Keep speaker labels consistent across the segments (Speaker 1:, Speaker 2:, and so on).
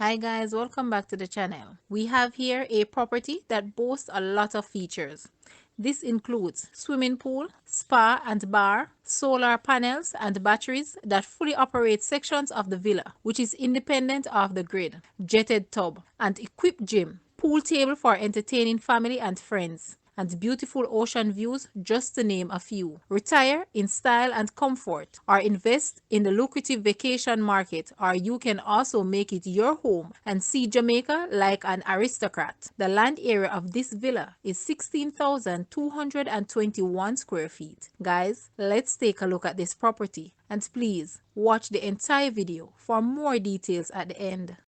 Speaker 1: Hi guys, welcome back to the channel. We have here a property that boasts a lot of features. This includes swimming pool, spa and bar, solar panels and batteries that fully operate sections of the villa, which is independent of the grid, jetted tub, and equipped gym, pool table for entertaining family and friends, and beautiful ocean views, just to name a few. Retire in style and comfort, or invest in the lucrative vacation market, or you can also make it your home and see Jamaica like an aristocrat. The land area of this villa is 16,221 square feet. Guys, let's take a look at this property, and please watch the entire video for more details at the end.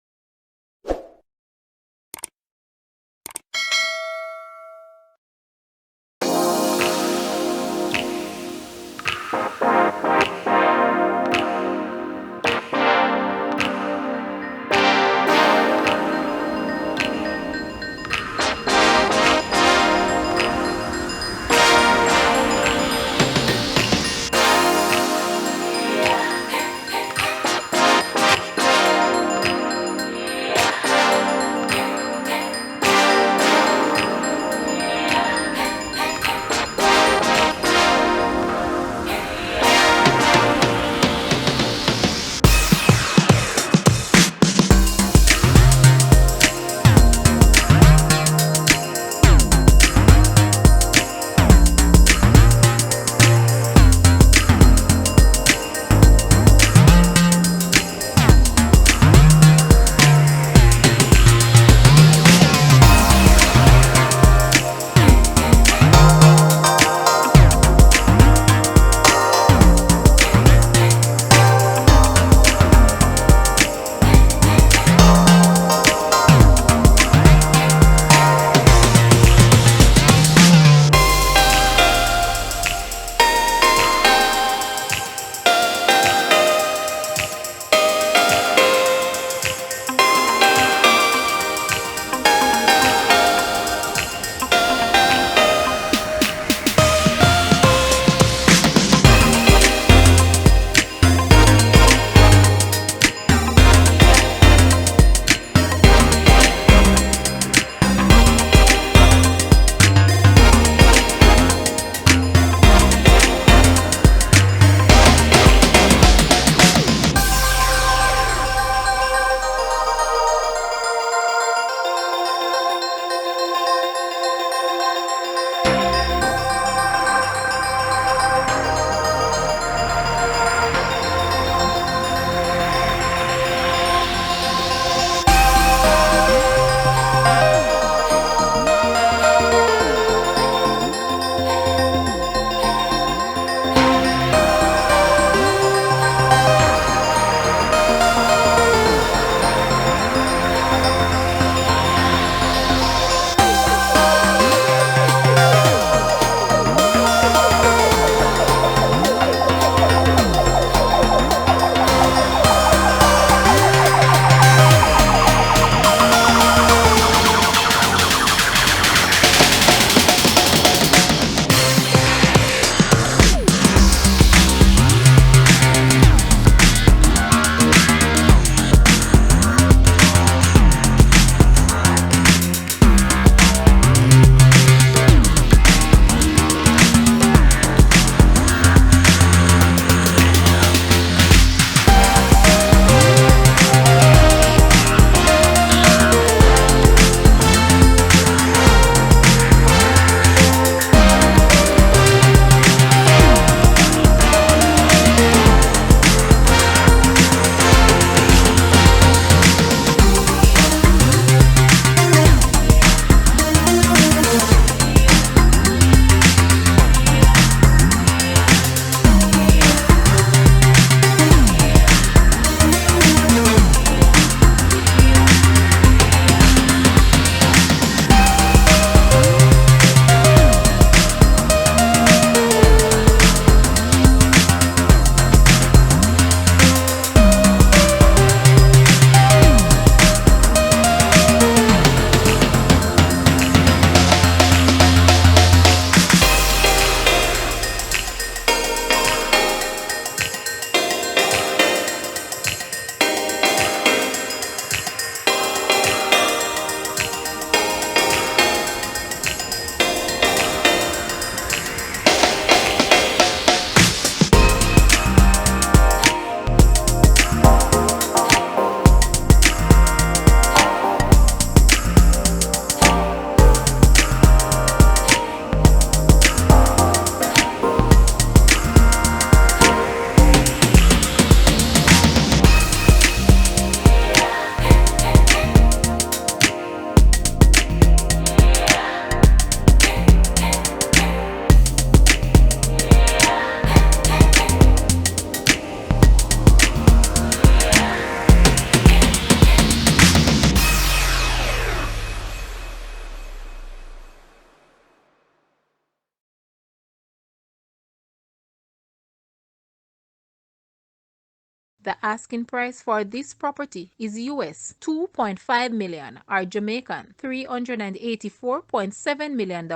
Speaker 1: The asking price for this property is US 2.5 million or Jamaican $384.7 million.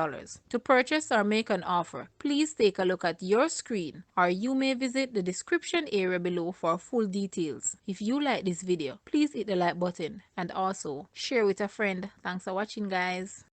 Speaker 1: To purchase or make an offer, please take a look at your screen or you may visit the description area below for full details. If you like this video, please hit the like button and also share with a friend. Thanks for watching, guys.